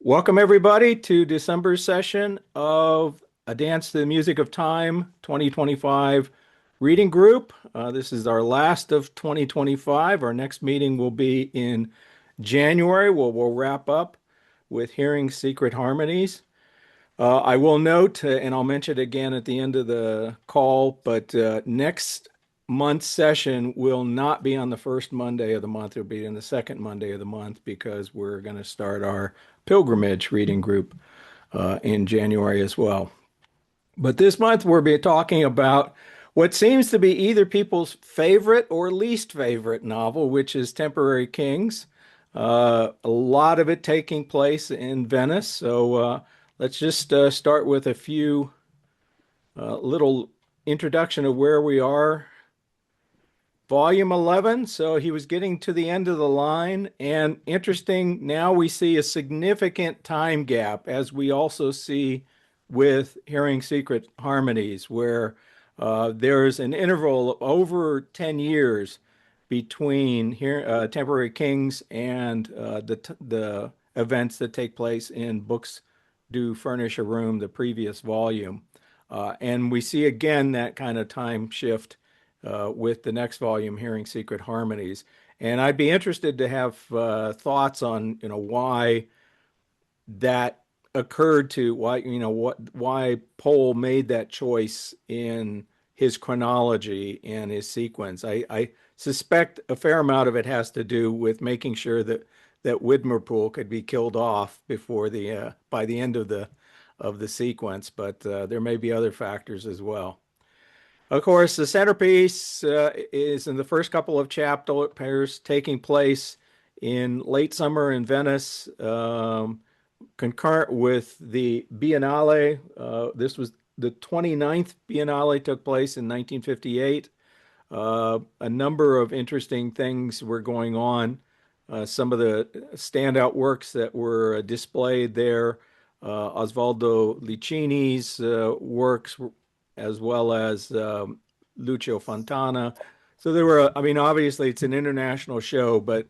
Welcome, everybody, to December's session of A Dance to the Music of Time 2025 reading group. This is our last of 2025. Our next meeting will be in January, where we'll wrap up with Hearing Secret Harmonies. I will note, and I'll mention it again at the end of the call, but next month's session will not be on the first Monday of the month. It'll be in the second Monday of the month because we're going to start our pilgrimage reading group in January as well. But this month we'll be talking about what seems to be either people's favorite or least favorite novel, which is Temporary Kings. A lot of it taking place in Venice. So let's just start with a few little introduction of where we are. Volume 11, so he was getting to the end of the line. And interesting, now we see a significant time gap, as we also see with Hearing Secret Harmonies, where there's an interval of over 10 years between here, Temporary Kings and the events that take place in Books Do Furnish a Room, the previous volume. And we see again that kind of time shift with the next volume, Hearing Secret Harmonies. And I'd be interested to have thoughts on, why that occurred to why Pohl made that choice in his chronology and his sequence. I suspect a fair amount of it has to do with making sure that Widmerpool could be killed off before the by the end of the sequence, but there may be other factors as well. Of course, the centerpiece is in the first couple of chapters taking place in late summer in Venice, concurrent with the Biennale. This was the 29th Biennale, took place in 1958. A number of interesting things were going on. Some of the standout works that were displayed there, Osvaldo Licini's works, as well as Lucio Fontana. So there were, obviously it's an international show, but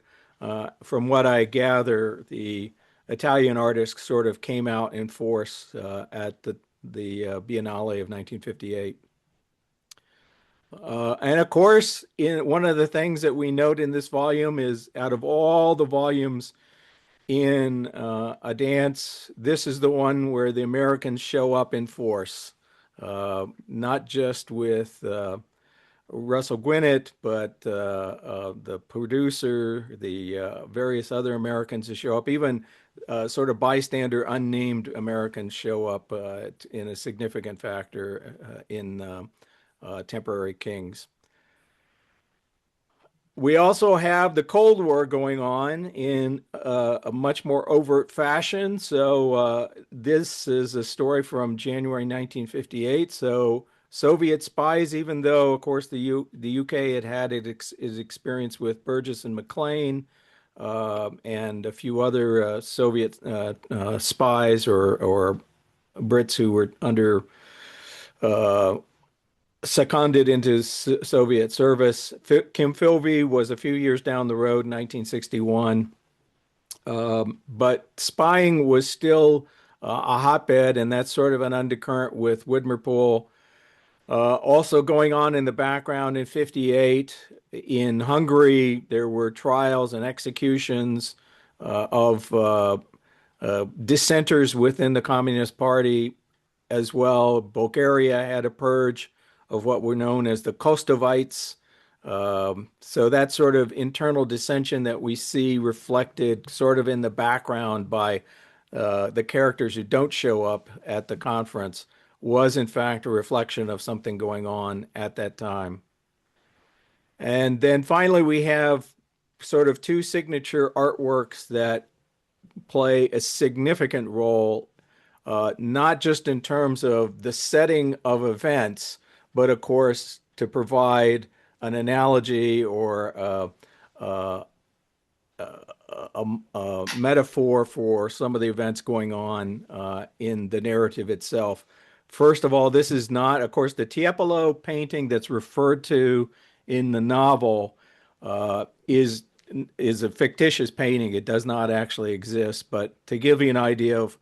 from what I gather, the Italian artists sort of came out in force at the Biennale of 1958. And of course, one of the things that we note in this volume is out of all the volumes in A Dance, this is the one where the Americans show up in force. Not just with Russell Gwinnett, but the producer, the various other Americans who show up, even sort of bystander, unnamed Americans show up in a significant factor in Temporary Kings. We also have the Cold War going on in a much more overt fashion. So this is a story from January 1958. So Soviet spies, even though, of course, the UK had its experience with Burgess and McLean and a few other Soviet spies or Brits who were under seconded into Soviet service. Kim Philby was a few years down the road, 1961. But spying was still a hotbed, and that's sort of an undercurrent with Widmerpool. Also going on in the background in 58, in Hungary, there were trials and executions of dissenters within the Communist Party as well. Bulgaria had a purge of what were known as the Kostovites. So that sort of internal dissension that we see reflected sort of in the background by the characters who don't show up at the conference was in fact a reflection of something going on at that time. And then finally, we have sort of two signature artworks that play a significant role, not just in terms of the setting of events, but of course, to provide an analogy or a metaphor for some of the events going on in the narrative itself. First of all, this is not, of course, the Tiepolo painting that's referred to in the novel is is a fictitious painting. It does not actually exist. But to give you an idea of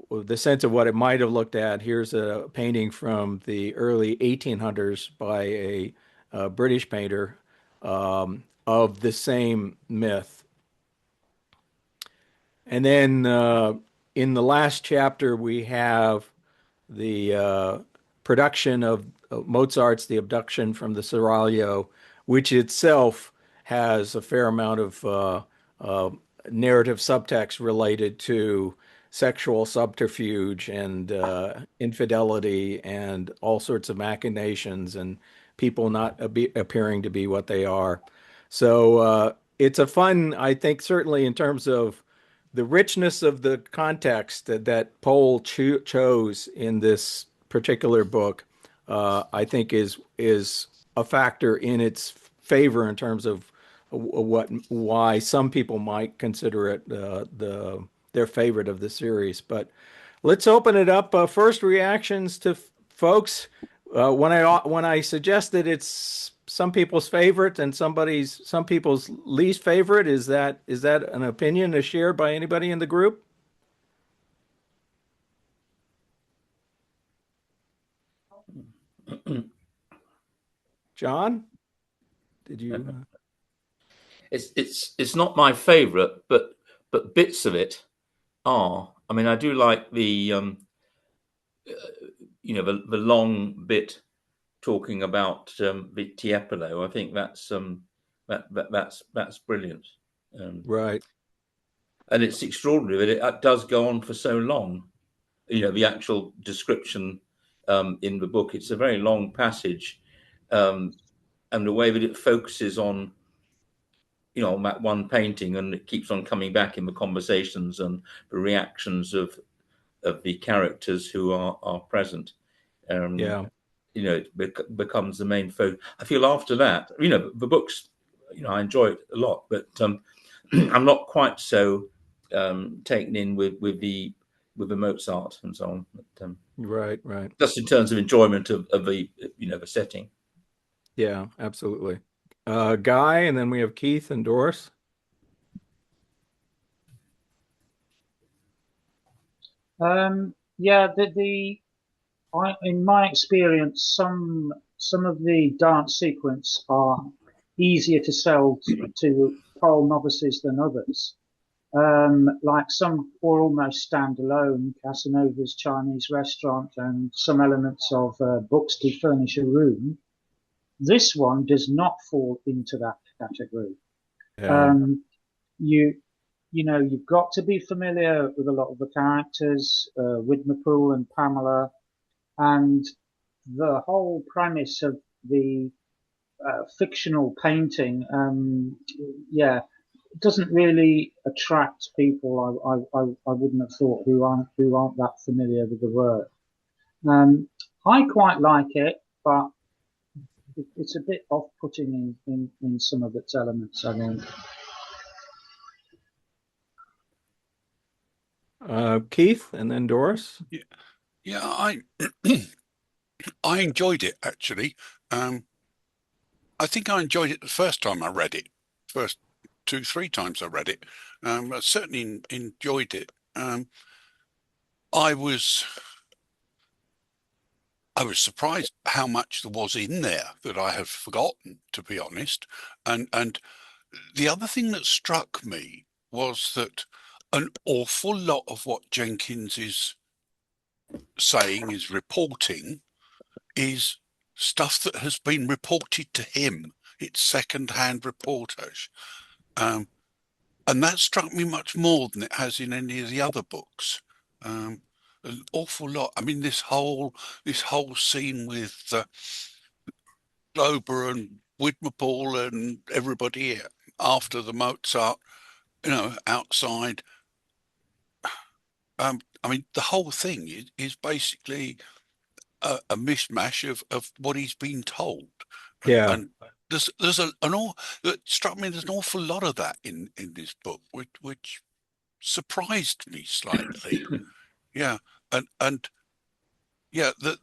the sense of what it might have looked at, here's a painting from the early 1800s by a British painter of the same myth. And then in the last chapter, we have the production of Mozart's The Abduction from the Seraglio, which itself has a fair amount of narrative subtext related to sexual subterfuge and infidelity and all sorts of machinations and people not appearing to be what they are. So it's a fun, I think, certainly in terms of the richness of the context that Powell chose in this particular book, I think is a factor in its favor in terms of why some people might consider it their favorite of the series. But let's open it up. First reactions to folks. When I suggest that it's some people's favorite and some people's least favorite, is that an opinion shared by anybody in the group? John, did you? It's not my favourite, but bits of it are. I mean, I do like the the long bit talking about the Tiepolo. I think that's brilliant, um, Right. and it's extraordinary that it does go on for so long. You know, the actual description in the book. It's a very long passage, um, and the way that it focuses on on that one painting, and it keeps on coming back in the conversations and the reactions of the characters who are present. Um, Yeah. it becomes the main focus. I feel after that, the books, I enjoy it a lot, but I'm not quite so taken in with the Mozart and so on. But, Right. Right. just in terms of enjoyment of the setting. Yeah. Absolutely. Guy, and then we have Keith and Doris. Yeah, in my experience, some of the dance sequence are easier to sell to pole novices than others. Like some or almost standalone, Casanova's Chinese restaurant and some elements of books to furnish a room. This one does not fall into that category. Yeah. Um, you you've got to be familiar with a lot of the characters, Widmerpool and Pamela, and the whole premise of the fictional painting. Yeah, it doesn't really attract people. I wouldn't have thought who aren't that familiar with the work. I quite like it, but it's a bit off-putting in some of its elements, I think. Keith, and then Doris. Yeah, yeah, I enjoyed it actually. Um, I think I enjoyed it the first time I read it. First two, three times I read it. I certainly enjoyed it. I was I was surprised how much there was in there that I had forgotten, to be honest. And the other thing that struck me was that an awful lot of what Jenkins is saying, is reporting, is stuff that has been reported to him. It's second-hand reportage. Um, and that struck me much more than it has in any of the other books. An awful lot. I mean, this whole scene with Glober and Widmerpool and everybody after the Mozart, outside. I mean, the whole thing is basically a mishmash of what he's been told, Yeah. and there's an all that struck me. There's an awful lot of that in this book, which surprised me slightly. Yeah, and yeah, there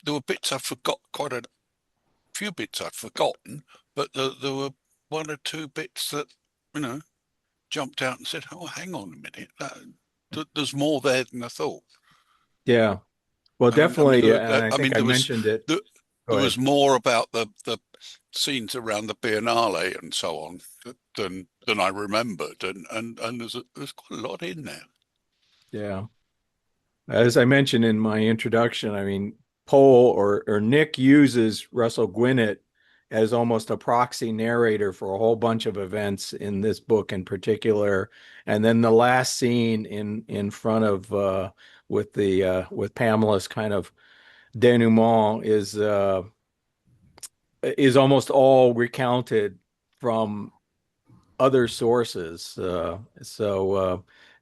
were bits I forgot, quite a few bits I'd forgotten, but there were one or two bits that jumped out and said, "Oh, hang on a minute, there's more there than I thought." Yeah. Well, I mean, definitely. And I think I there mentioned it. Go was ahead. more about the scenes around the Biennale and so on than I remembered, and there's quite a lot in there. Yeah. As I mentioned in my introduction, I mean, Pohl or Nick uses Russell Gwinnett as almost a proxy narrator for a whole bunch of events in this book in particular. And then the last scene in front of with Pamela's kind of denouement is almost all recounted from other sources. Yeah,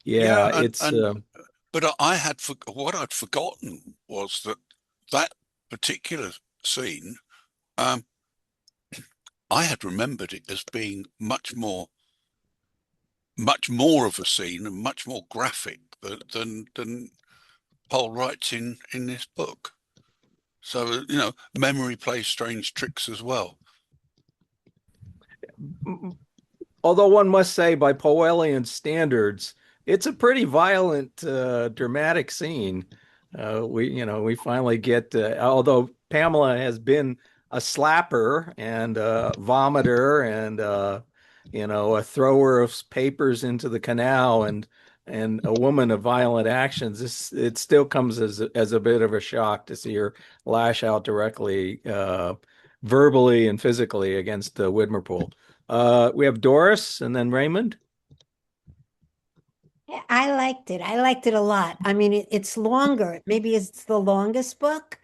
Yeah, it's but what I'd forgotten was that particular scene. Um, I had remembered it as being much more of a scene and much more graphic than Paul writes in this book. So memory plays strange tricks as well. although one must say by Powellian standards, it's a pretty violent, dramatic scene. We finally get, although Pamela has been a slapper and a vomiter and, a thrower of papers into the canal and a woman of violent actions. It still comes as a bit of a shock to see her lash out directly, verbally and physically against Widmerpool. We have Doris and then Raymond. Yeah, I liked it. I liked it a lot. I mean, it's longer. Maybe it's the longest book,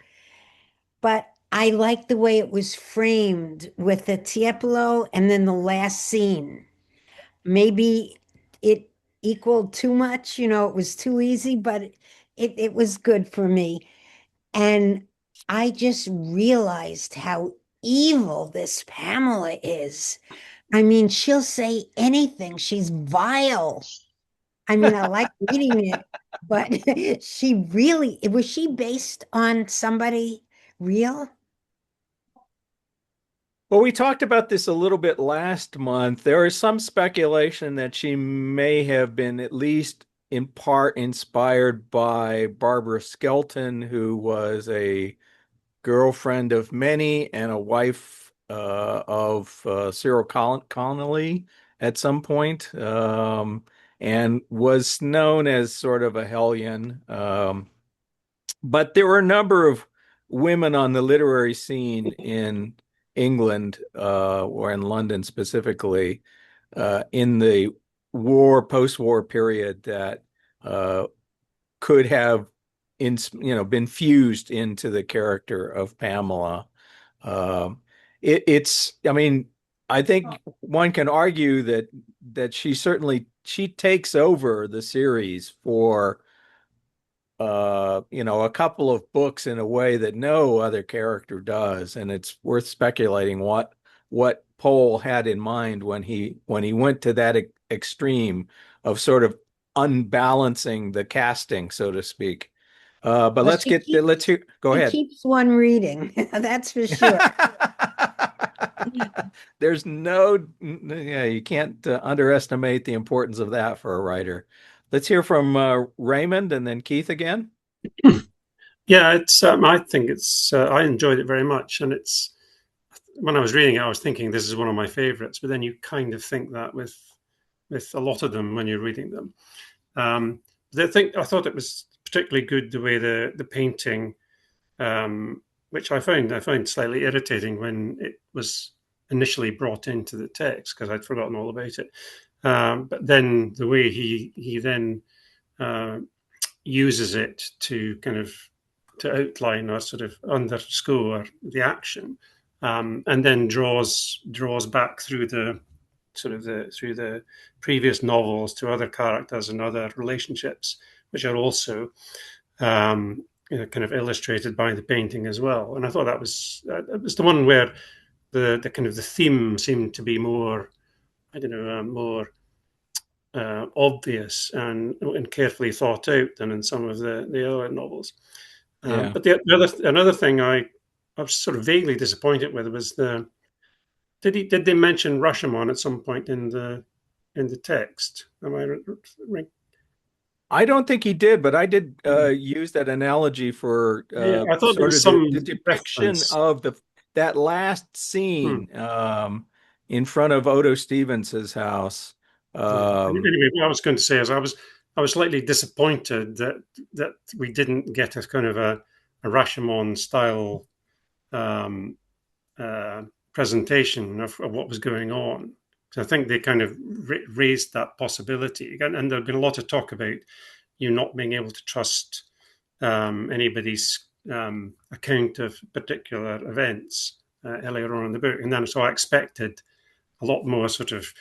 but I liked the way it was framed with the Tiepolo and then the last scene. Maybe it equaled too much, it was too easy, but it was good for me. And I just realized how evil this Pamela is. I mean, she'll say anything. She's vile. I mean, I like reading it, but was she based on somebody real? Well, we talked about this a little bit last month. There is some speculation that she may have been at least in part inspired by Barbara Skelton, who was a girlfriend of many and a wife of Cyril Connolly at some point, and was known as sort of a hellion. But there were a number of women on the literary scene in England, or in London specifically, in the post-war period that could have been fused into the character of Pamela. I mean, I think one can argue that she takes over the series for a couple of books in a way that no other character does, and it's worth speculating what Pohl had in mind when he went to that extreme of sort of unbalancing the casting, so to speak. But Well, let's hear. Go she ahead. keeps one reading, that's for sure. There's yeah, you can't underestimate the importance of that for a writer. Let's hear from Raymond and then Keith again. Yeah, it's. I think it's. I enjoyed it very much, and it's. When I was reading it, I was thinking this is one of my favorites. But then you kind of think that with a lot of them when you're reading them. I thought it was particularly good the way the painting, which I found slightly irritating when it was initially brought into the text because I'd forgotten all about it. But then the way he then uses it to kind of to outline or sort of underscore the action, and then draws back through the through the previous novels to other characters and other relationships, which are also kind of illustrated by the painting as well. And I thought that was the one where the kind of the theme seemed to be more, I don't know, more obvious and carefully thought out than in some of the other novels. Yeah. But another thing I was sort of vaguely disappointed with was did they mention Rashomon at some point in the in the text. Am I right? I don't think he did, but I did use that analogy for Yeah, I thought there sort was of some the depiction reference. of that last scene in front of Odo Stevens's house. Anyway, what I was going to say is I was slightly disappointed that we didn't get a kind of a Rashomon style presentation of what was going on. So I think they kind of raised that possibility, and there'd been a lot of talk about you not being able to trust anybody's account of particular events earlier on in the book, and then so I expected a lot more sort of,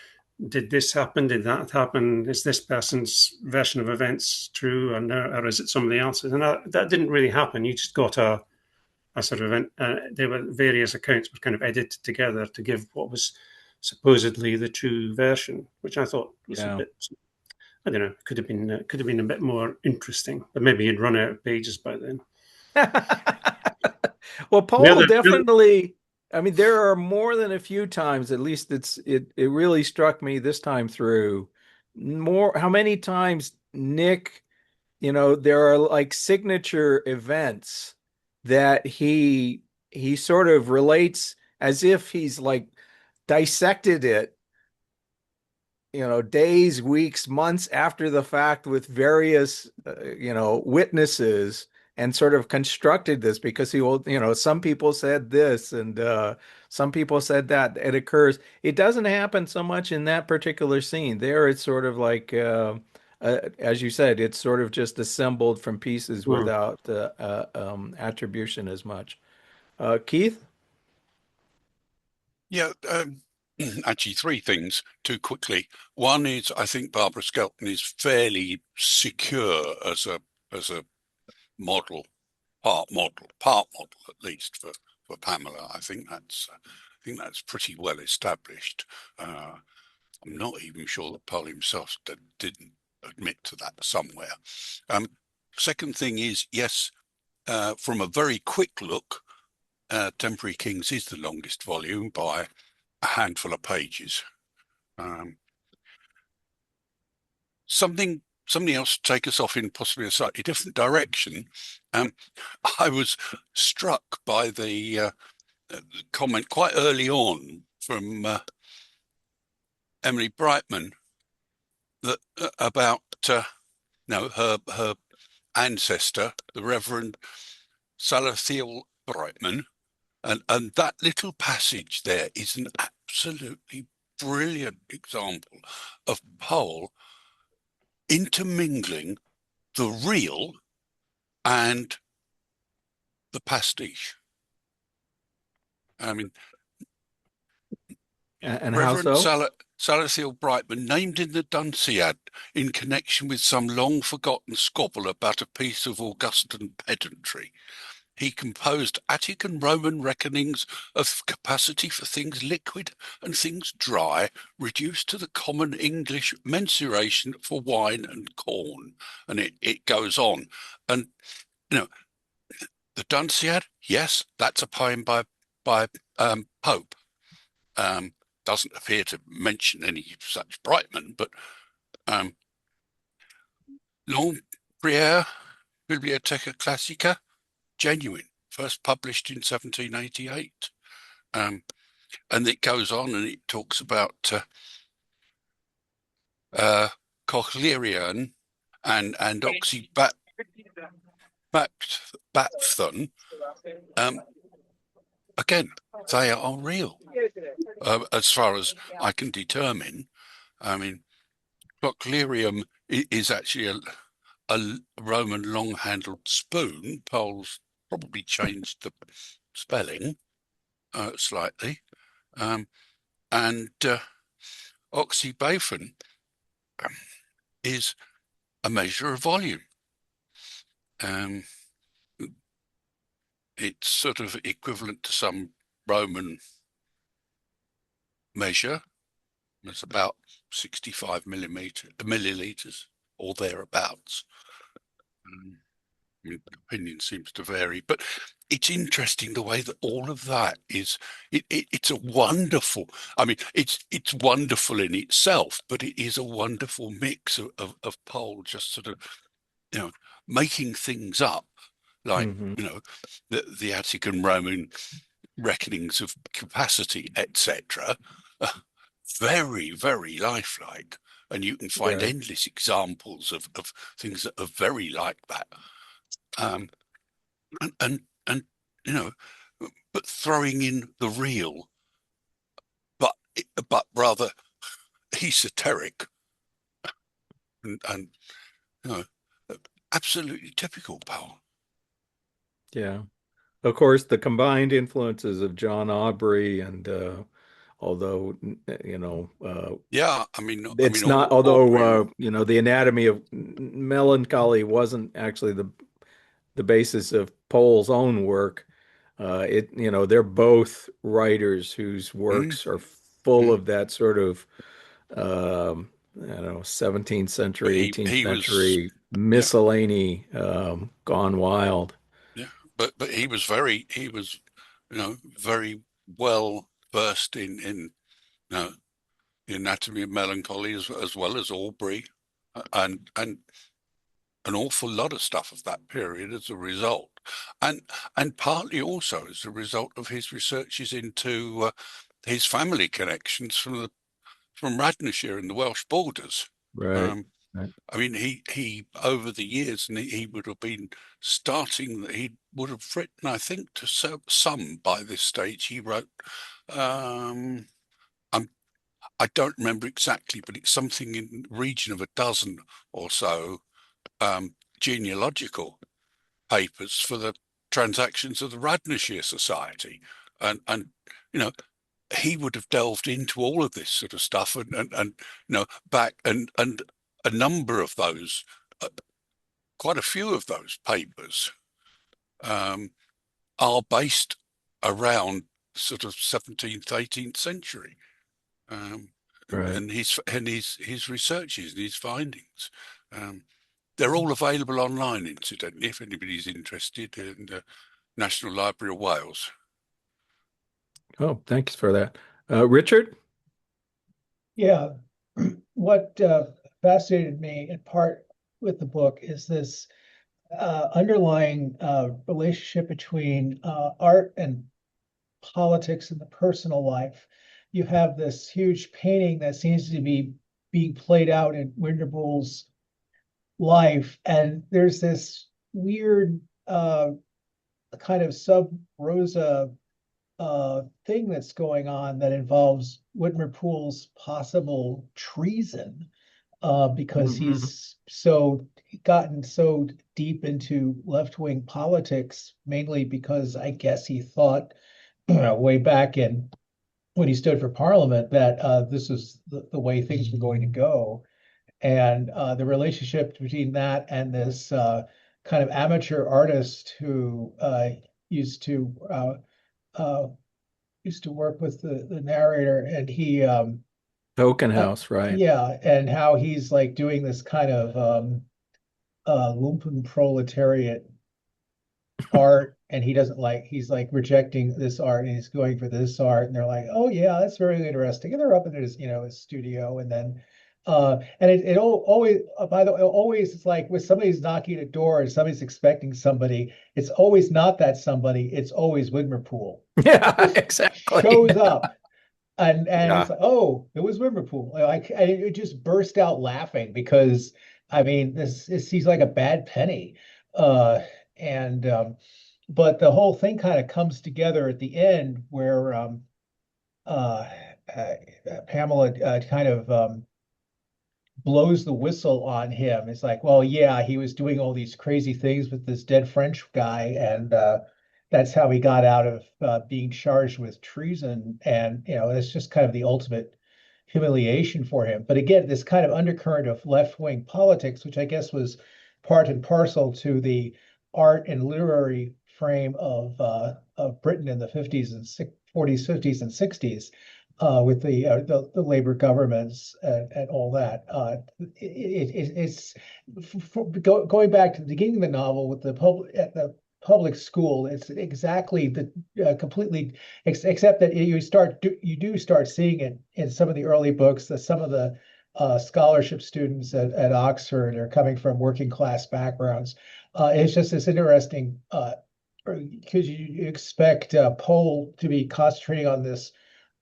did this happen? Did that happen? Is this person's version of events true, or is it somebody else's? And that didn't really happen. You just got a sort of there were various accounts were kind of edited together to give what was supposedly the true version, which I thought was a bit, I don't know, could have been a bit more interesting, but maybe you'd run out of pages by then. Well, Powell definitely. I mean, there are more than a few times, at least it really struck me this time through. How many times Nick, there are like signature events that he sort of relates as if he's like dissected it, days, weeks, months after the fact with various, witnesses, and sort of constructed this because he will, some people said this and some people said that. It occurs. It doesn't happen so much in that particular scene. There, it's sort of like, as you said, it's sort of just assembled from pieces without attribution as much. Keith? Yeah, actually, three things too quickly. One is I think Barbara Skelton is fairly secure as a model, part model at least for Pamela. I think that's pretty well established. I'm not even sure that Powell himself didn't admit to that somewhere. Second thing is, yes, from a very quick look, Temporary Kings is the longest volume by a handful of pages. Something else to take us off in possibly a slightly different direction. I was struck by the comment quite early on from Emily Brightman that about her ancestor, the Reverend Salathiel Brightman, and that little passage there is an absolutely brilliant example of Powell intermingling the real and the pastiche. I mean, And Reverend how so? Salathiel Brightman, named in the Dunciad in connection with some long-forgotten squabble about a piece of Augustan pedantry. He composed Attic and Roman reckonings of capacity for things liquid and things dry, reduced to the common English mensuration for wine and corn. And it goes on. And, the Dunciad, yes, that's a poem by Pope. Doesn't appear to mention any such Brightman, but Long Prière Bibliotheca Classica, genuine, first published in 1788. And it goes on and it talks about Cochlerian and Oxybaphthon. Again, they are real, as far as I can determine. I mean, Cochlerium is actually a Roman long-handled spoon. Powell's probably changed the spelling slightly. And oxybaphon is a measure of volume. It's sort of equivalent to some Roman measure. It's about 65 milliliters or thereabouts. mean, opinion seems to vary, but it's interesting the way that all of that is. It's a wonderful. I mean, it's wonderful in itself, but it is a wonderful mix of Powell just sort of, making things up, like the Attic and Roman reckonings of capacity, etc. Very, very lifelike. And you can find Right. endless examples of things that are very like that. Um, and but throwing in the real, but rather esoteric and absolutely typical Powell. Yeah. Of course, the combined influences of John Aubrey and although Yeah, I mean, it's not, Aubrey. although the Anatomy of Melancholy wasn't actually the basis of Pohl's own work. They're both writers whose Mm, works are full mm. of that sort of I don't know, 17th But century, he 18th he was, century yeah, miscellany gone wild. yeah. But he was very well versed in the Anatomy of Melancholy as well as Aubrey, and an awful lot of stuff of that period as a result, and partly also as a result of his researches into his family connections from Radnorshire and the Welsh borders. Right. Um, Right. I mean, he over the years, and he would have been starting. He would have written, I think, to some by this stage. He wrote. Um, I'm I don't remember exactly, but it's something in the region of a dozen or so genealogical papers for the transactions of the Radnorshire Society, and you know he would have delved into all of this sort of stuff, and back and a number of those, quite a few of those papers um, are based around sort of 17th, 18th century. Um, Right. and his researches and his findings. Um, they're all available online, incidentally, if anybody's interested, in the National Library of Wales. Oh, thanks for that. Richard? Yeah, what fascinated me in part with the book is this underlying relationship between art and politics and the personal life. You have this huge painting that seems to be being played out in Winterbull's life, and there's this weird kind of sub rosa thing that's going on that involves Whitmer Poole's possible treason because he's gotten so deep into left-wing politics, mainly because I guess he thought way back in when he stood for Parliament that this is the way things were going to go. And the relationship between that and this kind of amateur artist who used to uh, uh, used to work with the narrator, and he Token House, right. yeah, and how he's like doing this kind of lumpen proletariat art, and he doesn't like, he's like rejecting this art and he's going for this art, and they're like, oh yeah, that's very interesting, and they're up in his his studio, and then and it always by the way, always it's like when somebody's knocking at a door and somebody's expecting somebody, it's always not that somebody, it's always Wigmerpool. Yeah, Just exactly. shows up. And Yeah. it's like, oh, it was Wigmerpool. It just burst out laughing because I mean this he's like a bad penny. And but the whole thing kind of comes together at the end where uh, uh, Pamela kind of blows the whistle on him. It's like, well, yeah, he was doing all these crazy things with this dead French guy, and that's how he got out of being charged with treason. And it's just kind of the ultimate humiliation for him. But again, this kind of undercurrent of left-wing politics, which I guess was part and parcel to the art and literary frame of Britain in the 50s and 40s, 50s, and 60s. with the labor governments and all that. It's going back to the beginning of the novel with the public school. It's exactly the completely except that you do start seeing it in some of the early books that some of the scholarship students at Oxford are coming from working class backgrounds. It's just this interesting because you expect Pohl to be concentrating on this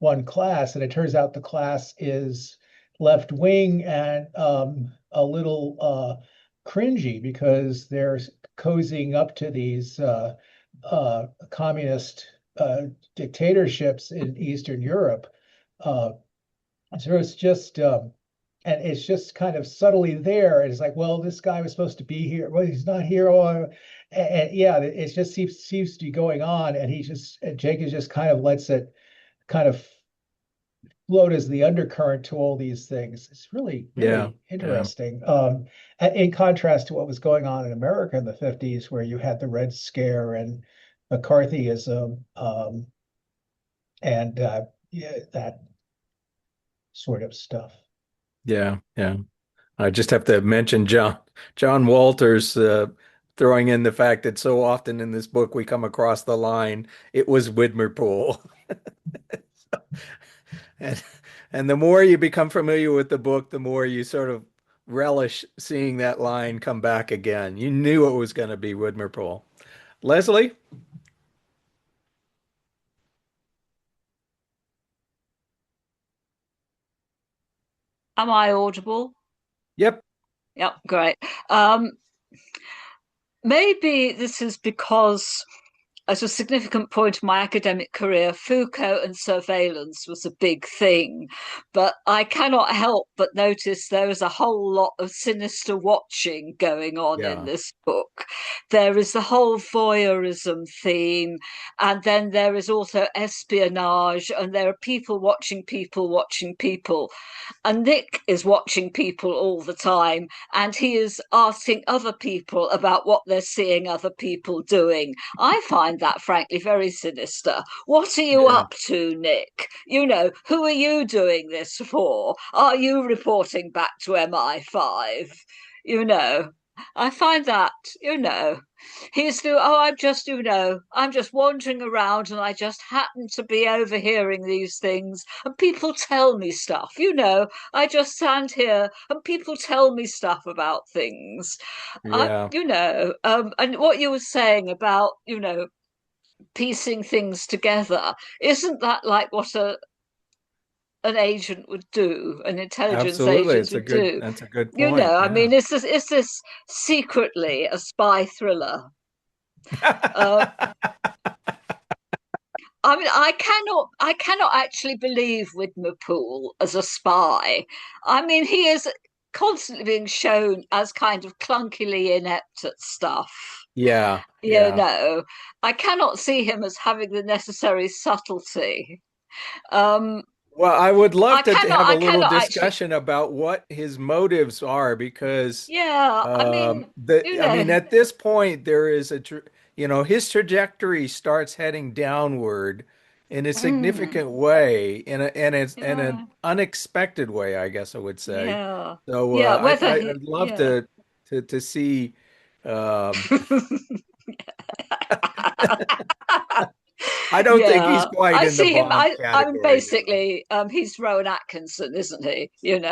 one class, and it turns out the class is left wing and a little cringy because they're cozying up to these communist dictatorships in Eastern Europe. So it's just and it's just kind of subtly there. It's like, well, this guy was supposed to be here. Well, he's not here. Oh, and yeah, it just seems to be going on, and Jenkins just kind of lets it kind of float as the undercurrent to all these things. It's really, really interesting. In contrast to what was going on in America in the 50s, where you had the Red Scare and McCarthyism, and yeah, that sort of stuff. Yeah, yeah. I just have to mention John Walters throwing in the fact that so often in this book we come across the line, "It was Widmerpool." And and the more you become familiar with the book, the more you sort of relish seeing that line come back again. You knew it was going to be Widmerpool. Leslie? Am I audible? Yep. Yep, great. Maybe this is because, at a significant point in my academic career, Foucault and surveillance was a big thing. But I cannot help but notice there is a whole lot of sinister watching going on in this book. There is the whole voyeurism theme, and then there is also espionage, and there are people watching people watching people. And Nick is watching people all the time, and he is asking other people about what they're seeing other people doing. I find that, frankly, very sinister. What are you up to, Nick? You know, who are you doing this for? Are you reporting back to MI5? You know, I find that, I'm just wandering around and I just happen to be overhearing these things and people tell me stuff, I just stand here and people tell me stuff about things. Yeah. And what you were saying about, piecing things together, isn't that like what an agent would do, an intelligence Absolutely. agent would do? That's a good point. I mean, is this secretly a spy thriller? I mean, I cannot actually believe Widmerpool as a spy. I mean, he is constantly being shown as kind of clunkily inept at stuff. Yeah. I cannot see him as having the necessary subtlety. Well, I would love to have a little discussion about what his motives are, because I mean, at this point there is his trajectory starts heading downward in a significant way, in an unexpected way, I guess I would say. Yeah. So I'd love to see. I don't think he's quite in the Bond category. I'm basically, he's Rowan Atkinson, isn't he?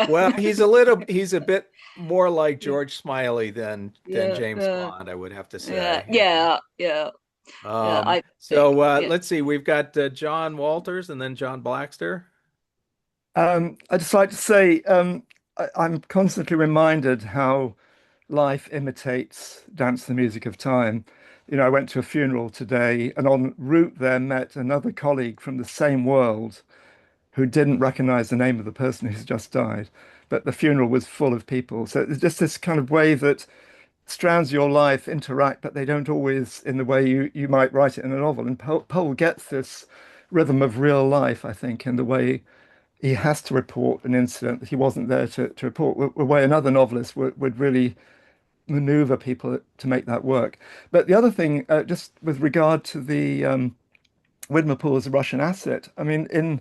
Well, he's a bit more like George Smiley than James Bond, I would have to say. Let's see. We've got John Walters and then John Blackster. I'd just like to say I'm constantly reminded how life imitates Dance the Music of Time. I went to a funeral today and en route there met another colleague from the same world who didn't recognize the name of the person who's just died, but the funeral was full of people. So it's just this kind of way that strands of your life interact, but they don't always in the way you might write it in a novel. And Powell gets this rhythm of real life, I think, in the way he has to report an incident that he wasn't there to report, the way another novelist would really maneuver people to make that work. But the other thing, just with regard to the Widmerpool as a Russian asset, I mean, in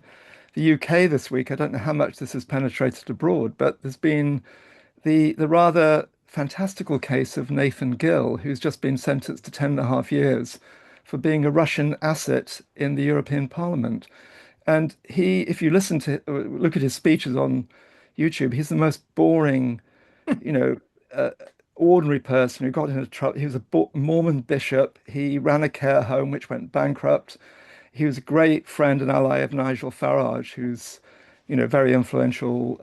the UK this week. I don't know how much this has penetrated abroad, but there's been the rather fantastical case of Nathan Gill, who's just been sentenced to 10.5 years for being a Russian asset in the European Parliament. And he, if you listen to, look at his speeches on YouTube, he's the most boring, you know, uh, ordinary person who got into trouble. He was a Mormon bishop. He ran a care home which went bankrupt. He was a great friend and ally of Nigel Farage, who's, very influential,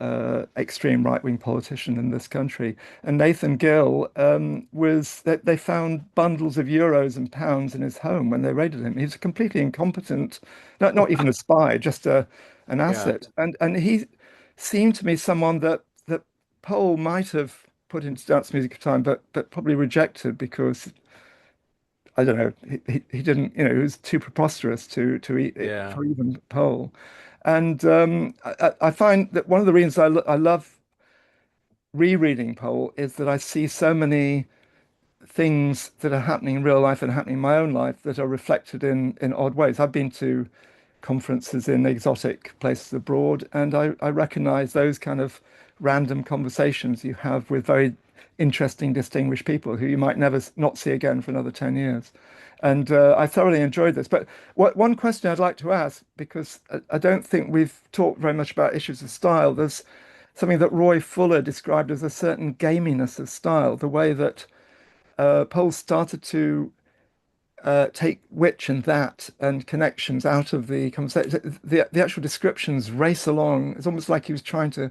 extreme right-wing politician in this country. And Nathan Gill they found bundles of euros and pounds in his home when they raided him. He was completely incompetent, not even a spy, just an Yeah. asset. And he seemed to me someone that Powell might have put into dance music of time, but probably rejected because I don't know. He didn't, it was too preposterous to eat it Yeah. for even Powell. And I find that one of the reasons I love rereading Powell is that I see so many things that are happening in real life and happening in my own life that are reflected in odd ways. I've been to conferences in exotic places abroad, and I recognize those kind of random conversations you have with very interesting, distinguished people who you might never not see again for another 10 years. And I thoroughly enjoyed this. But one question I'd like to ask, because I don't think we've talked very much about issues of style, there's something that Roy Fuller described as a certain gaminess of style, the way that Pohl started to take which and that and connections out of the conversation. The actual descriptions race along. It's almost like he was trying to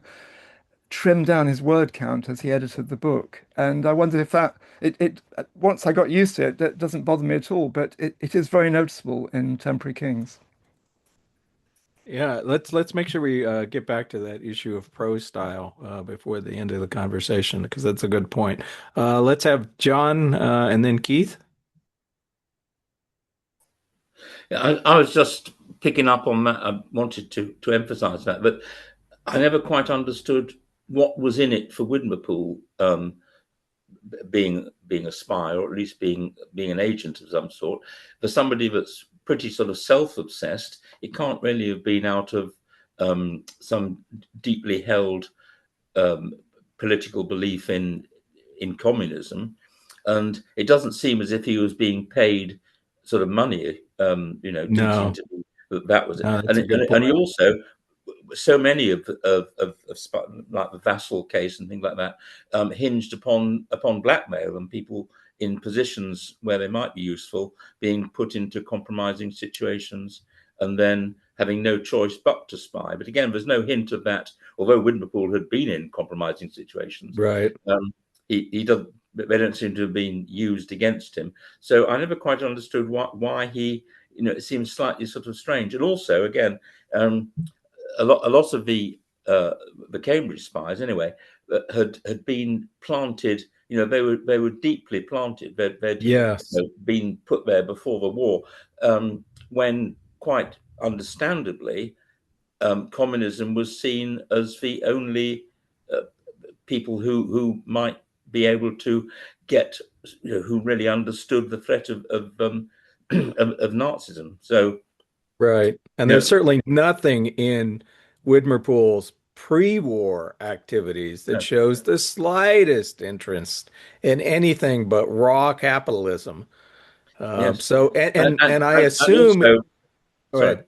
trim down his word count as he edited the book. And I wondered if it once I got used to it, that doesn't bother me at all. But it is very noticeable in Temporary Kings. Yeah, let's make sure we get back to that issue of prose style before the end of the conversation because that's a good point. Let's have John and then Keith. Yeah, I was just picking up on that. I wanted to emphasise that, but I never quite understood what was in it for Widmerpool being a spy, or at least being an agent of some sort. For somebody that's pretty sort of self-obsessed, it can't really have been out of some deeply held political belief in communism, and it doesn't seem as if he was being paid sort of money. Didn't seem No, to be that was it. no, And that's a good and he point. also, so many of like the Vassal case and things like that hinged upon blackmail and people in positions where they might be useful being put into compromising situations and then having no choice but to spy. But again, there's no hint of that. Although Widmerpool had been in compromising situations, Right. he doesn't. They don't seem to have been used against him. So I never quite understood why he. It seems slightly sort of strange. And also, again, a lot of the Cambridge spies, anyway, had been planted. They were deeply planted. They'd Yes. been put there before the war, when quite understandably, communism was seen as the only people who might be able to get, who really understood the threat of Nazism. So, Right. And you there's know, certainly nothing in Widmerpool's pre-war activities that no, shows the slightest interest in anything but raw capitalism. yes, So, and I and assume, also, go sorry, ahead.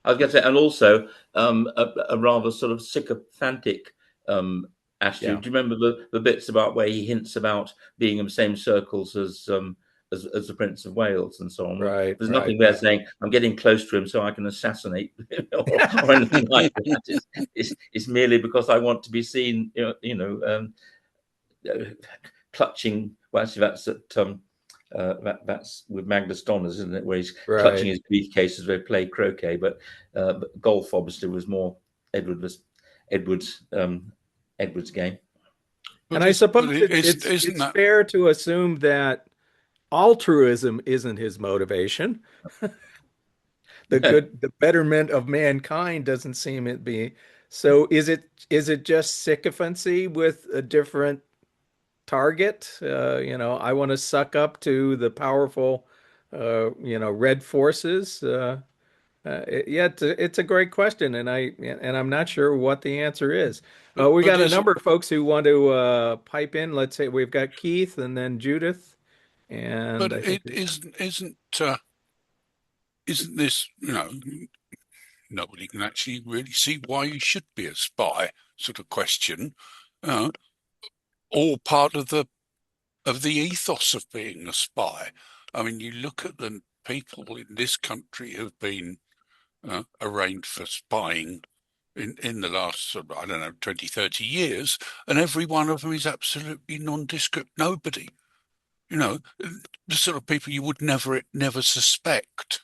I was going to say, and also a rather sort of sycophantic Yeah. attitude. Do you remember the bits about where he hints about being in the same circles as the Prince of Wales and so on? Well, Right. there's Right. nothing there saying I'm getting close to him so I can assassinate him or anything like that. It's merely because I want to be seen, clutching. Well, actually, that's at that's with Magnus Donners, isn't it? Where he's clutching Right. his briefcase as they play croquet. But golf obviously was more Edward's Edward's game. And I suppose Isn't it's that fair to assume that altruism isn't his motivation. The betterment of mankind doesn't seem it be. So is it just sycophancy with a different target? I want to suck up to the powerful, red forces. Yeah, it's a great question, and I'm not sure what the answer is. We But got a is number of folks who want to pipe in. Let's say we've got Keith and then Judith, but and I think it isn't this, nobody can actually really see why you should be a spy sort of question, uh, all part of the ethos of being a spy. I mean, you look at the people in this country who've been arraigned for spying in the last, I don't know, 20, 30 years, and every one of them is absolutely nondescript nobody. The sort of people you would never suspect,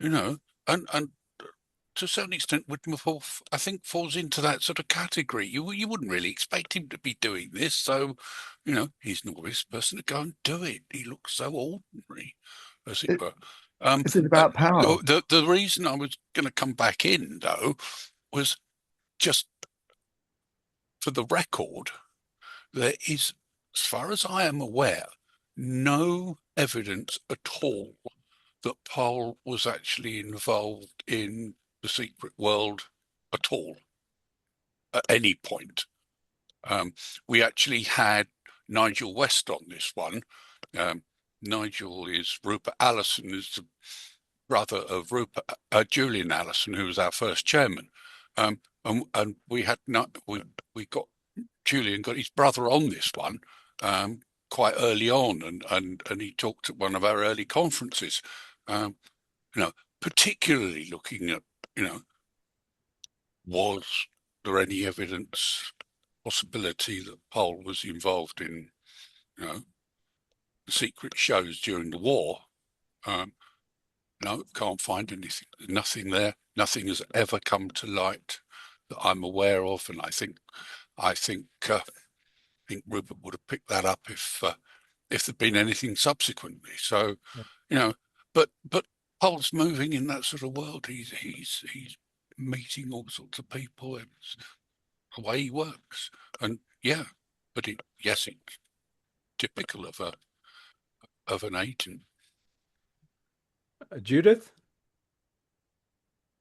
and to a certain extent, Whitmore, I think, falls into that sort of category. You wouldn't really expect him to be doing this, so he's an obvious person to go and do it. He looks so ordinary, as it were. Is it about power? The reason I was going to come back in though was just for the record. There is, as far as I am aware, no evidence at all that Powell was actually involved in the secret world at all at any point. We actually had Nigel West on this one. Nigel is Rupert Allison, is the brother of Julian Allison, who was our first chairman. And we had we got Julian got his brother on this one quite early on, and he talked at one of our early conferences. Particularly looking at, was there any evidence, possibility that Powell was involved in, secret shows during the war? No, can't find anything. Nothing there. Nothing has ever come to light that I'm aware of, and I think Rupert would have picked that up if there'd been anything subsequently. So, but Paul's moving in that sort of world. He's meeting all sorts of people. It's the way he works, and yeah, but it's typical of an agent. Judith.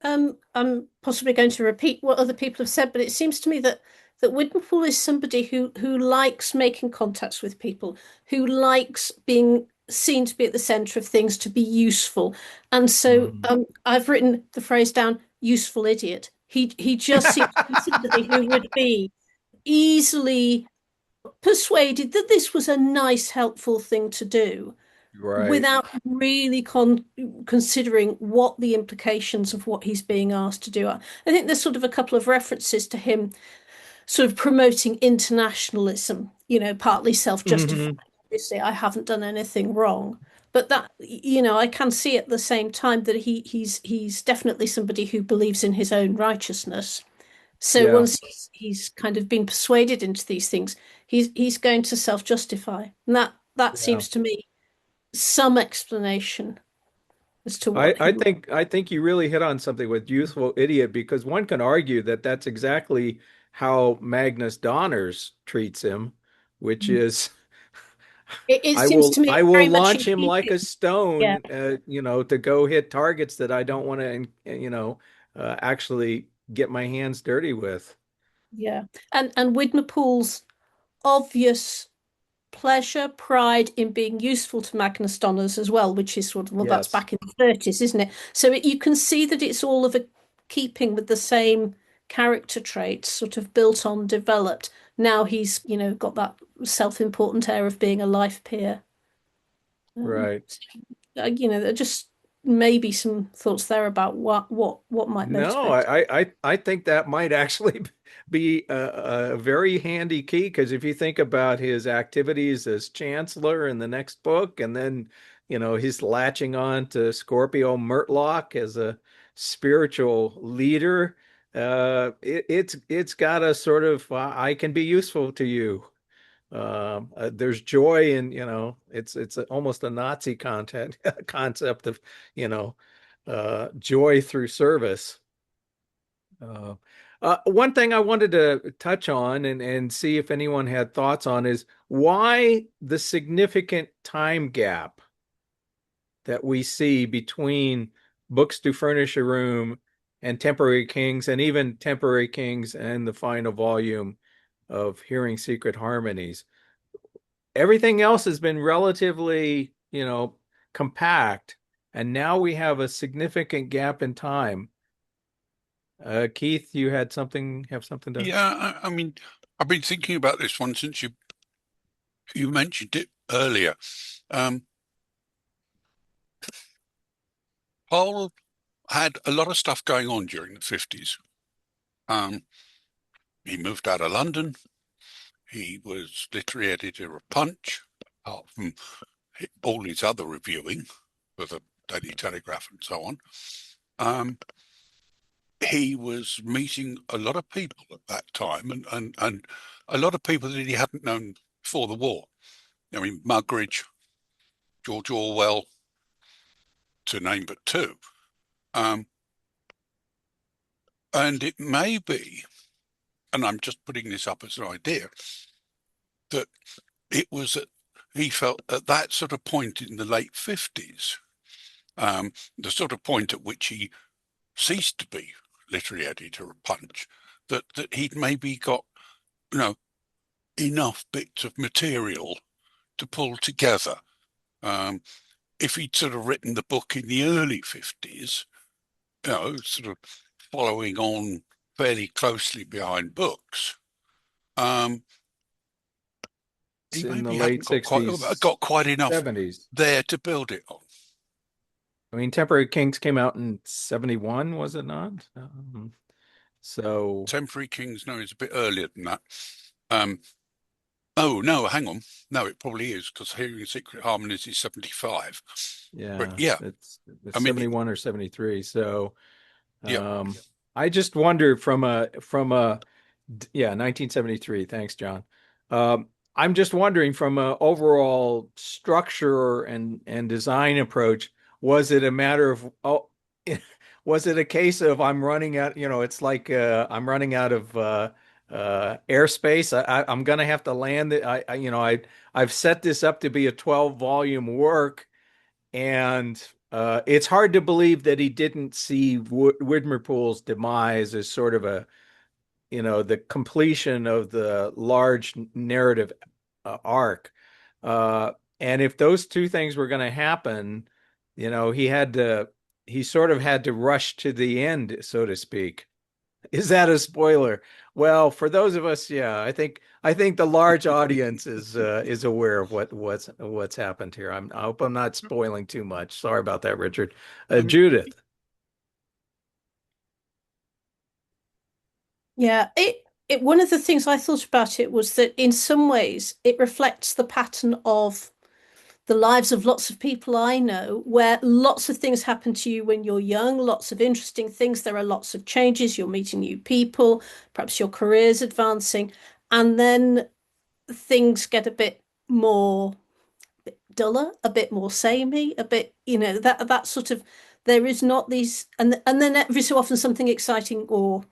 I'm possibly going to repeat what other people have said, but it seems to me that Whitmore is somebody who likes making contacts with people, who likes being seen to be at the centre of things, to be useful. And so I've written the phrase down, useful idiot. He just seems to be somebody who would be easily persuaded that this was a nice, helpful thing to do. Right. Without really considering what the implications of what he's being asked to do are. I think there's sort of a couple of references to him sort of promoting internationalism, partly self-justified. Obviously, I haven't done anything wrong. But that, I can see at the same time that he's definitely somebody who believes in his own righteousness. So once he's kind of been persuaded into these things, he's going to self-justify. And that seems to me some explanation as to what I think you really hit on something with useful idiot, because one can argue that that's exactly how Magnus Donners treats him, which is it seems to me I will very much launch him like a stone, to go hit targets that I don't want to, actually get my hands dirty with. Yeah, and Widmerpool's obvious pleasure, pride in being useful to Magnus Donners as well, which is sort of, that's back in the 30s, isn't it? So you can see that it's all of a keeping with the same character traits, sort of built on, developed. Now he's, got that self-important air of being a life peer. Right. Just maybe some thoughts there about what might motivate. No, I think that might actually be a very handy key, because if you think about his activities as chancellor in the next book, and then he's latching on to Scorpio Murtlock as a spiritual leader, it's got a sort of I can be useful to you. There's joy in, it's almost a Nazi concept of, joy through service. One thing I wanted to touch on and see if anyone had thoughts on is why the significant time gap that we see between Books to Furnish a Room, and Temporary Kings, and even Temporary Kings and the final volume of Hearing Secret Harmonies. Everything else has been relatively, compact, and now we have a significant gap in time. Keith, you have something to? Yeah, I mean, I've been thinking about this one since you mentioned it earlier. Paul had a lot of stuff going on during the 50s. He moved out of London. He was literary editor of Punch, apart from all his other reviewing for the Daily Telegraph and so on. He was meeting a lot of people at that time, and a lot of people that he hadn't known before the war. I mean, Muggeridge, George Orwell, to name but two. And it may be, and I'm just putting this up as an idea, that it was he felt at that sort of point in the late 50s, the sort of point at which he ceased to be literary editor of Punch, that he'd maybe got, enough bits of material to pull together. If he'd sort of written the book in the early 50s, sort of following on fairly closely behind books, he In the maybe late hadn't got quite enough 70s. there to build it on. I mean, Temporary Kings came out in 71, was it not? So Temporary Kings, no, it's a bit earlier than that. Oh no, hang on. No, it probably is, because Hearing Secret Harmonies is 75. yeah, But yeah, it's I mean, 71 or 73. So yeah. I just wonder from a 1973. Thanks, John. I'm just wondering from a overall structure and design approach, was it a matter of was it a case of I'm running out, it's like I'm running out of airspace. I'm gonna have to land it. I've set this up to be a 12 volume work, and it's hard to believe that he didn't see Widmerpool's demise as sort of the completion of the large narrative arc. And if those two things were going to happen, he sort of had to rush to the end, so to speak. Is that a spoiler? Well, for those of us, yeah, I think the large audience is aware of what's happened here. I hope I'm not spoiling too much. Sorry about that, Richard. Judith. Yeah, it one of the things I thought about it was that in some ways it reflects the pattern of the lives of lots of people I know, where lots of things happen to you when you're young, lots of interesting things. There are lots of changes. You're meeting new people, perhaps your career's advancing, and then things get a bit more duller, a bit more samey, a bit, that sort of, there is not these, and then every so often something exciting or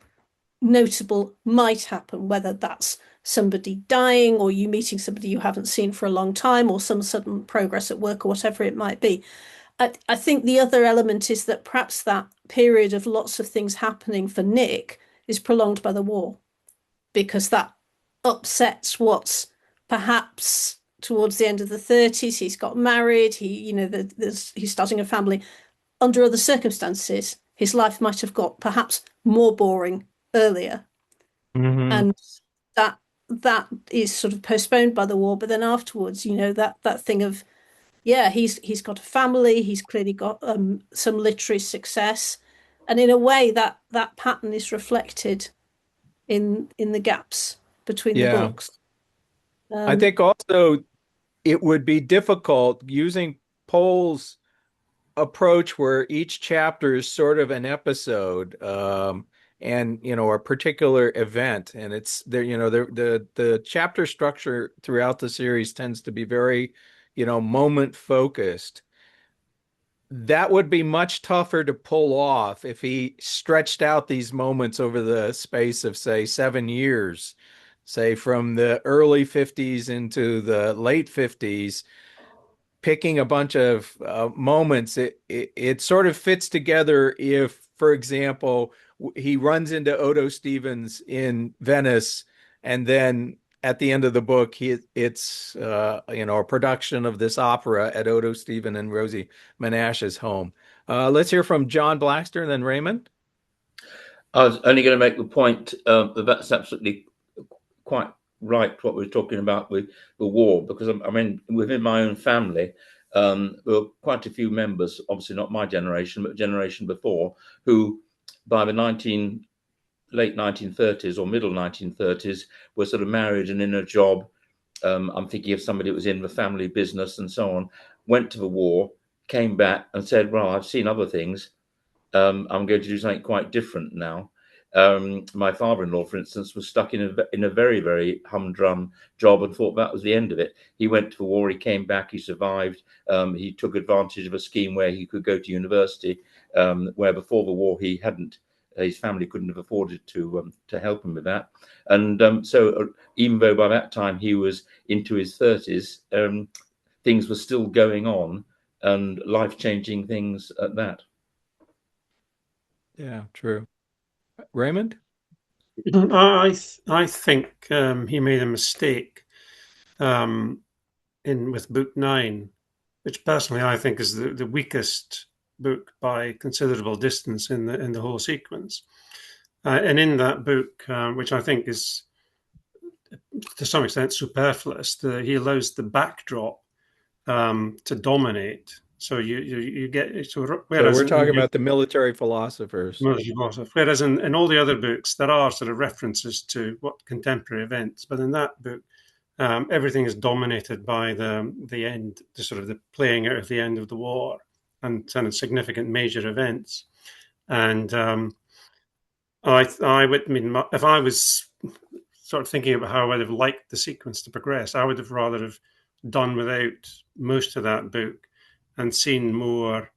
notable might happen, whether that's somebody dying or you meeting somebody you haven't seen for a long time or some sudden progress at work or whatever it might be. I think the other element is that perhaps that period of lots of things happening for Nick is prolonged by the war, because that upsets what's perhaps towards the end of the 30s. He's got married, he's starting a family. Under other circumstances, his life might have got perhaps more boring earlier, and that is sort of postponed by the war. But then afterwards, that thing of, yeah, he's got a family, he's clearly got some literary success, and in a way that pattern is reflected in the gaps between the books. I think also it would be difficult using Pohl's approach where each chapter is sort of an episode, and a particular event, and it's there. The chapter structure throughout the series tends to be very moment focused. That would be much tougher to pull off if he stretched out these moments over the space of, say, 7 years, say from the early 50s into the late 50s. picking a bunch of moments, it sort of fits together if, for example, he runs into Odo Stevens in Venice, and then at the end of the book, it's a production of this opera at Odo Stephen and Rosie Menashe's home. Let's hear from John Blackster and then Raymond. I was only going to make the point that that's absolutely quite right, what we were talking about with the war, because I mean, within my own family, there were quite a few members, obviously not my generation, but generation before, who by the late 1930s or middle 1930s were sort of married and in a job. I'm thinking of somebody that was in the family business and so on, went to the war, came back and said, well, I've seen other things. I'm going to do something quite different now. My father-in-law, for instance, was stuck in a very, very humdrum job and thought that was the end of it. He went to the war, he came back, he survived. He took advantage of a scheme where he could go to university, where before the war he hadn't. His family couldn't have afforded to help him with that. And so even though by that time he was into his 30s, things were still going on, and life-changing things at that. Yeah, true. Raymond? I think he made a mistake with book 9, which personally I think is the weakest book by considerable distance in the whole sequence. And in that book, which I think is to some extent superfluous, he allows the backdrop to dominate. So you get whereas we're talking about the military philosophers. Whereas in all the other books there are sort of references to what contemporary events, but in that book everything is dominated by the end, the sort of the playing out of the end of the war and kind of significant major events. And I would mean if I was sort of thinking about how I'd have liked the sequence to progress, I would have rather have done without most of that book and seen more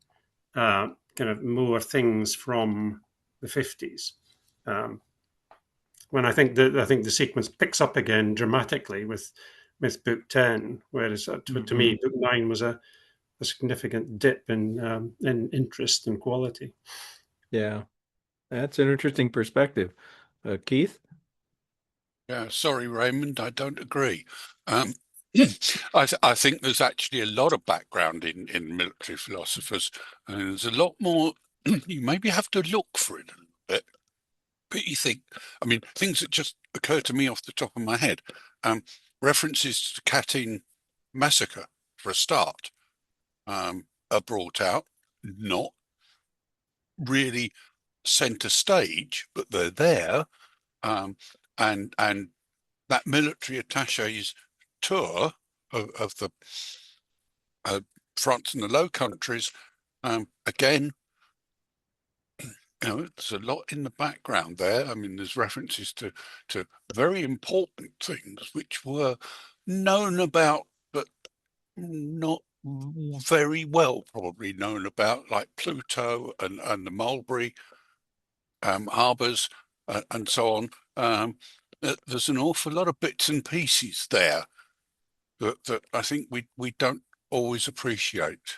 more things from the 50s. When I think the sequence picks up again dramatically with book 10, whereas to me book 9 was a significant dip in interest and quality. Yeah, that's an interesting perspective. Keith? Yeah, sorry, Raymond, I don't agree. I think there's actually a lot of background in military philosophers, and there's a lot more. You maybe have to look for it a little bit. But you think, I mean, things that just occur to me off the top of my head. References to Katyn massacre, for a start, are brought out, not really centre stage, but they're there. And that military attache's tour of the France and the Low Countries, again, there's a lot in the background there. I mean, there's references to very important things which were known about, but not very well probably known about, like Pluto and the Mulberry harbours and so on. There's an awful lot of bits and pieces there that I think we don't always appreciate.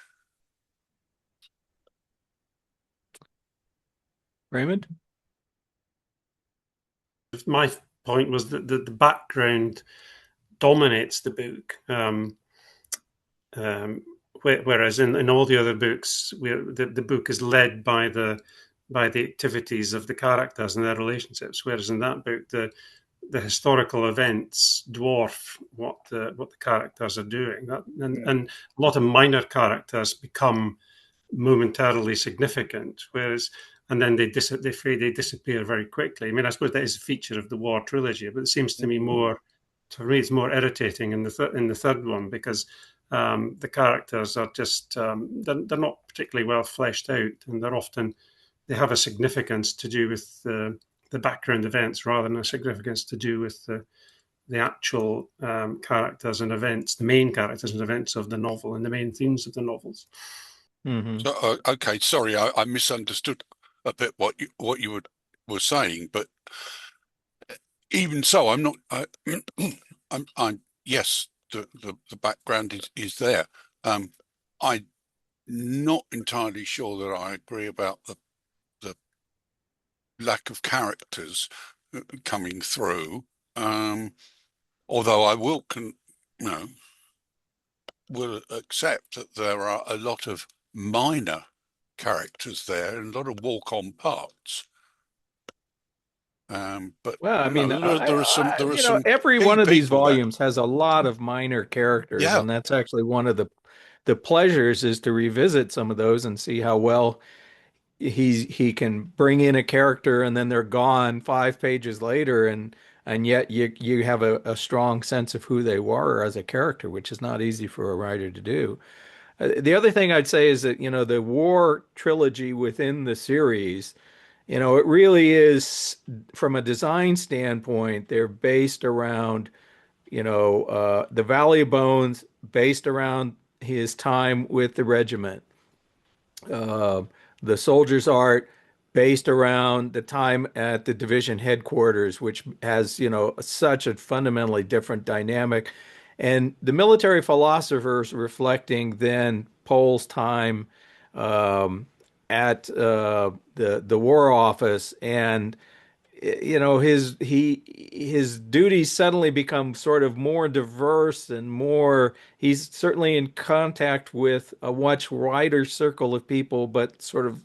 Raymond? My point was that the background dominates the book, whereas in all the other books, the book is led by the activities of the characters and their relationships. Whereas in that book, the historical events dwarf what the characters are doing, and a lot of minor characters become momentarily significant, and then they disappear very quickly. I mean, I suppose that is a feature of the war trilogy, but it seems to me it's more irritating in the third one, because the characters are just they're not particularly well fleshed out, and they have a significance to do with the background events rather than a significance to do with the actual characters and events, the main characters and events of the novel and the main themes of the novels. So, okay, sorry, I misunderstood a bit what you were saying, but even so, I'm not. I'm yes, the background is there. I'm not entirely sure that I agree about the lack of characters coming through. Although I will, will accept that there are a lot of minor characters there and a lot of walk-on parts. But Well, I mean, there are some every key one of these people there. volumes has a lot of minor characters, Yeah. and that's actually one of the pleasures is to revisit some of those and see how well he can bring in a character and then they're gone 5 pages later, and yet you have a strong sense of who they were as a character, which is not easy for a writer to do. The other thing I'd say is that, the war trilogy within the series, it really is, from a design standpoint, they're based around, the Valley of Bones, based around his time with the regiment. Uh, the Soldier's Art, based around the time at the division headquarters, which has, such a fundamentally different dynamic. And the military philosophers reflecting then Pohl's time at the War Office, and his duties suddenly become sort of more diverse and more. He's certainly in contact with a much wider circle of people, but sort of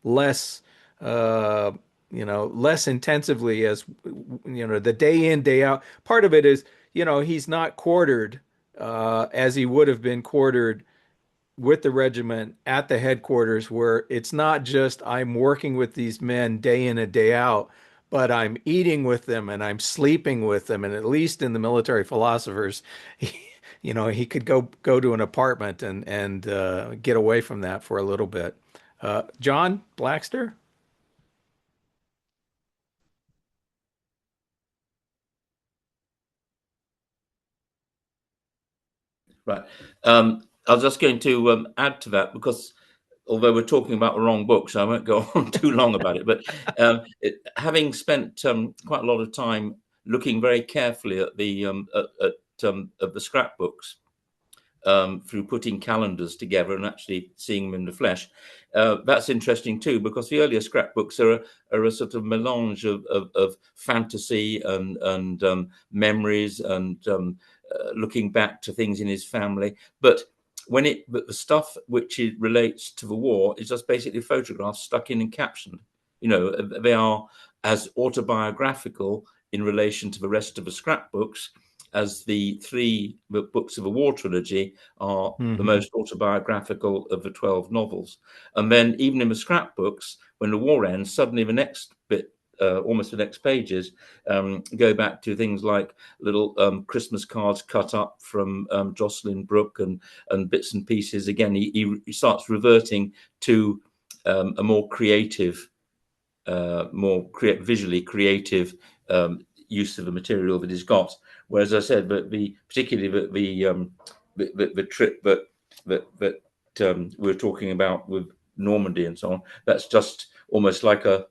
less uh less intensively, as the day in day out. Part of it is, he's not quartered as he would have been quartered with the regiment at the headquarters, where it's not just I'm working with these men day in and day out, but I'm eating with them and I'm sleeping with them. And at least in the military philosophers, he could go to an apartment and get away from that for a little bit. John Blackster? Right. I was just going to add to that, because although we're talking about the wrong book, so I won't go on too long about it. But having spent quite a lot of time looking very carefully at the of the scrapbooks, through putting calendars together and actually seeing them in the flesh, that's interesting too, because the earlier scrapbooks are a sort of melange of fantasy and memories and looking back to things in his family. But the stuff which it relates to the war is just basically photographs stuck in and captioned. They are as autobiographical in relation to the rest of the scrapbooks as the three books of a war trilogy are the most autobiographical of the 12 novels. And then even in the scrapbooks, when the war ends, suddenly the next bit, almost the next pages, go back to things like little Christmas cards cut up from Jocelyn Brooke and bits and pieces. Again, he starts reverting to a more creative, visually creative use of the material that he's got. Whereas I said, but particularly the trip that we're talking about with Normandy and so on, that's just almost like a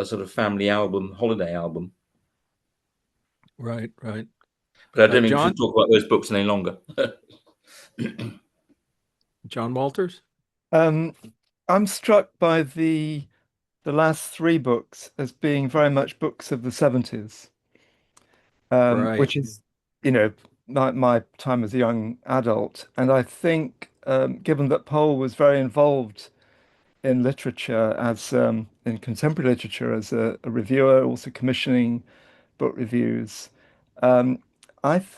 sort of family album, holiday album. Right. But I don't think John? we should talk about those books any longer. John Walters? I'm struck by the last three books as being very much books of the 70s, Right. which is, my time as a young adult. And I think, given that Pohl was very involved in literature as in contemporary literature as a reviewer, also commissioning book reviews, um, I, th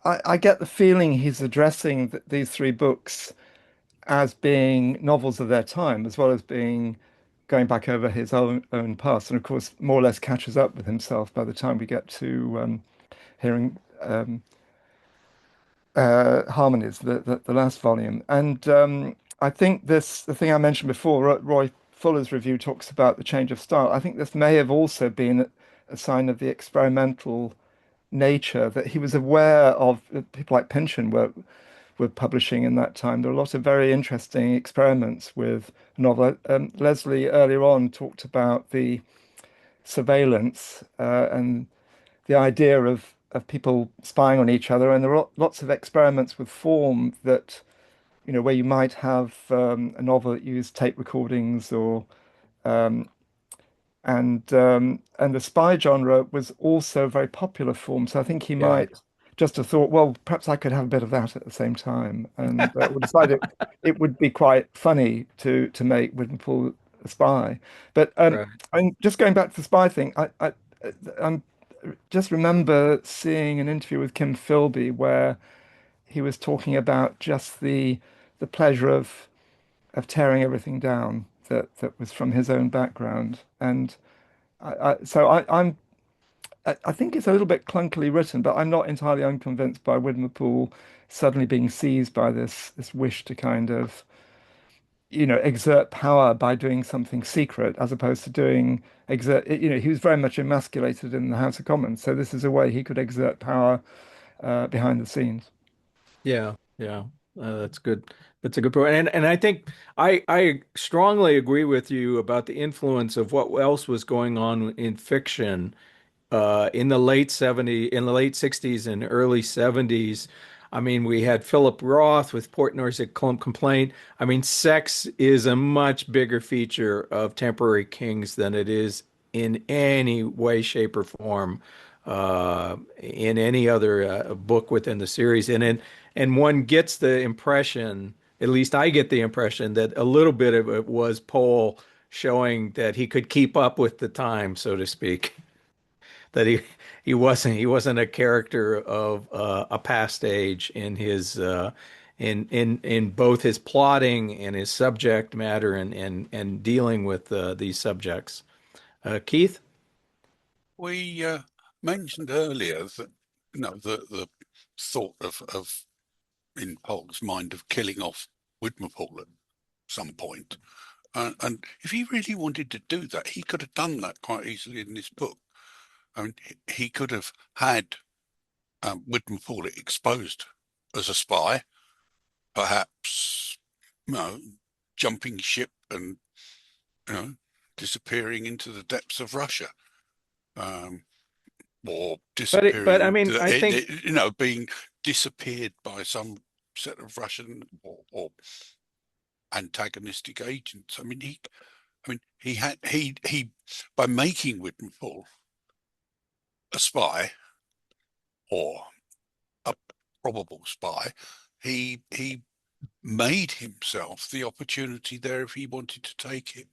I get the feeling he's addressing these three books as being novels of their time, as well as being going back over his own past, and of course, more or less catches up with himself by the time we get to hearing Harmonies, the last volume. And I think the thing I mentioned before, Roy Fuller's review talks about the change of style. I think this may have also been a sign of the experimental nature that he was aware of. People like Pynchon were publishing in that time. There were a lot of very interesting experiments with novel. Leslie earlier on talked about the surveillance and the idea of people spying on each other, and there are lots of experiments with form that where you might have a novel that used tape recordings or um, and the spy genre was also a very popular form. So I think he Yeah. might just have thought, well, perhaps I could have a bit of that at the same time, and we decided it would be quite funny to make Widenpool a spy. But Right. and just going back to the spy thing, I just remember seeing an interview with Kim Philby where he was talking about just the pleasure of tearing everything down that was from his own background. And I think it's a little bit clunkily written, but I'm not entirely unconvinced by Widmerpool suddenly being seized by this wish to kind of, exert power by doing something secret as opposed to he was very much emasculated in the House of Commons. So this is a way he could exert power behind the scenes. Yeah, yeah, that's good. That's a good point. And I think I strongly agree with you about the influence of what else was going on in fiction in the late 60s and early 70s. I mean, we had Philip Roth with Portnoy's Complaint. I mean, sex is a much bigger feature of Temporary Kings than it is in any way, shape, or form in any other book within the series. And one gets the impression, at least I get the impression, that a little bit of it was Pohl showing that he could keep up with the time, so to speak. That he wasn't a character of a past age in his in both his plotting and his subject matter and dealing with these subjects. Keith? We mentioned earlier that the thought of in Polk's mind of killing off Widmerpool at some point. And if he really wanted to do that, he could have done that quite easily in this book. I mean, he could have had Widmerpool exposed as a spy, perhaps, jumping ship and, you know, disappearing into the depths of Russia, or But I disappearing, mean, I think being disappeared by some set of Russian or antagonistic agents. He by making Widmerpool a spy or a probable spy, he made himself the opportunity there if he wanted to take it.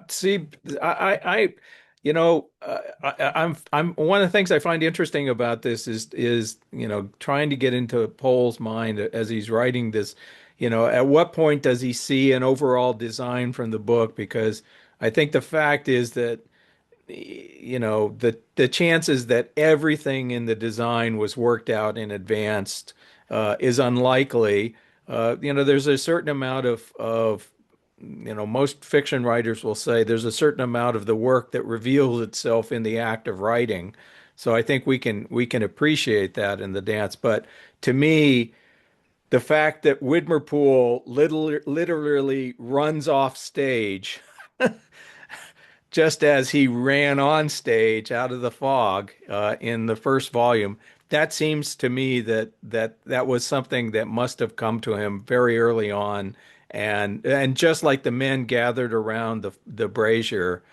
see, I I'm one of the things I find interesting about this is trying to get into Pohl's mind as he's writing this. At what point does he see an overall design from the book? Because I think the fact is that the chances that everything in the design was worked out in advance is unlikely. There's a certain amount of most fiction writers will say there's a certain amount of the work that reveals itself in the act of writing. So I think we can appreciate that in the dance. But to me, the fact that Widmerpool literally runs off stage just as he ran on stage out of the fog in the first volume, that seems to me that was something that must have come to him very early on, and just like the men gathered around the brazier,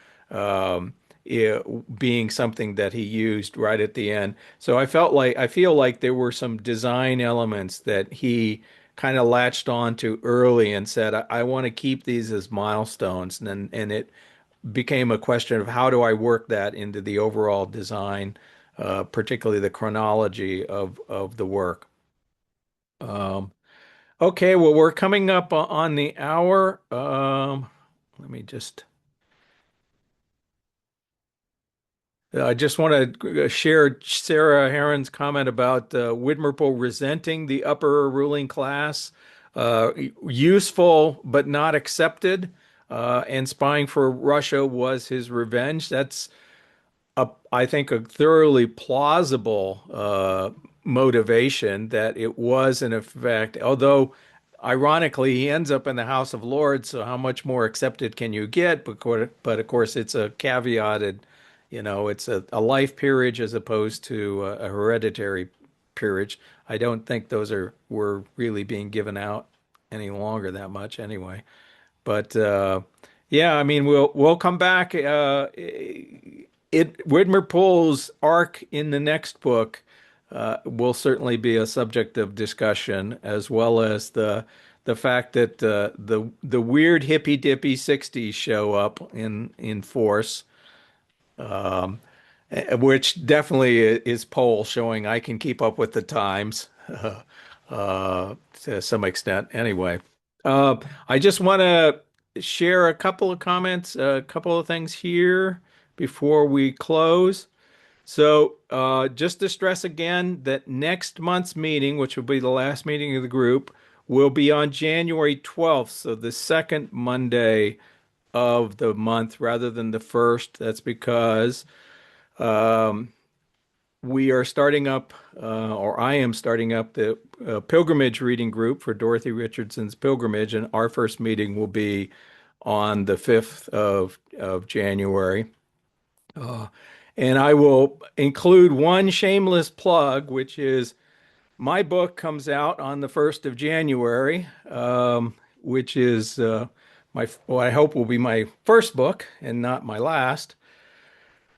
being something that he used right at the end. So I feel like there were some design elements that he kind of latched on to early and said, I want to keep these as milestones, and it became a question of how do I work that into the overall design, particularly the chronology of the work. Um, okay, well, we're coming up on the hour. Let me just. I just want to share Sarah Heron's comment about Widmerpool resenting the upper ruling class, useful but not accepted, and spying for Russia was his revenge. That's I think, a thoroughly plausible motivation that it was, in effect, although ironically, he ends up in the House of Lords, so how much more accepted can you get? But of course, it's a caveated, it's a life peerage as opposed to a hereditary peerage. I don't think those were really being given out any longer that much anyway. But yeah, I mean, we'll come back. Widmer Pool's arc in the next book will certainly be a subject of discussion, as well as the fact that the weird hippy dippy '60s show up in force, which definitely is Pohl showing I can keep up with the times to some extent. Anyway, I just want to share a couple of comments, a couple of things here before we close. So, just to stress again that next month's meeting, which will be the last meeting of the group, will be on January 12th, so the second Monday of the month rather than the first. That's because we are starting up, or I am starting up the pilgrimage reading group for Dorothy Richardson's pilgrimage, and our first meeting will be on the 5th of January. And I will include one shameless plug, which is my book comes out on the 1st of January, which is what I hope will be my first book and not my last.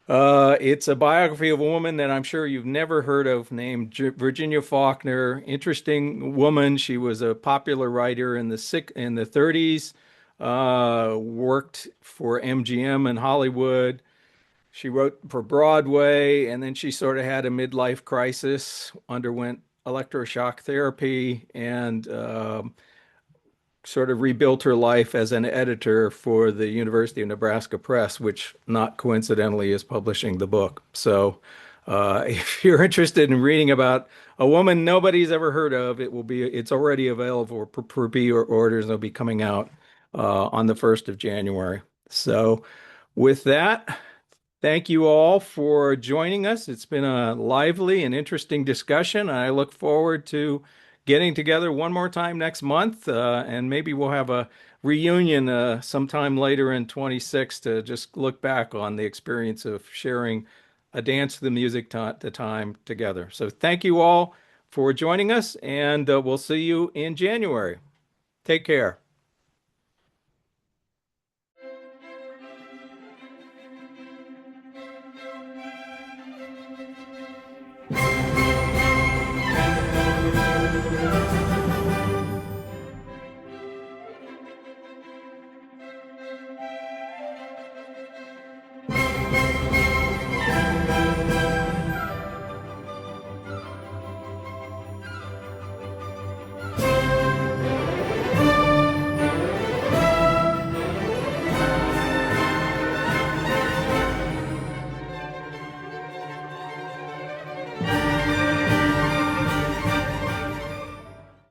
It's a biography of a woman that I'm sure you've never heard of named Virginia Faulkner. Interesting woman. She was a popular writer in the 30s, worked for MGM in Hollywood. She wrote for Broadway, and then she sort of had a midlife crisis, underwent electroshock therapy, and sort of rebuilt her life as an editor for the University of Nebraska Press, which not coincidentally is publishing the book. So if you're interested in reading about a woman nobody's ever heard of, it's already available for pre-orders. It'll be coming out on the 1st of January. So with that, thank you all for joining us. It's been a lively and interesting discussion. I look forward to getting together one more time next month, and maybe we'll have a reunion sometime later in 26 to just look back on the experience of sharing a dance to the music the time together. So thank you all for joining us, and we'll see you in January. Take care.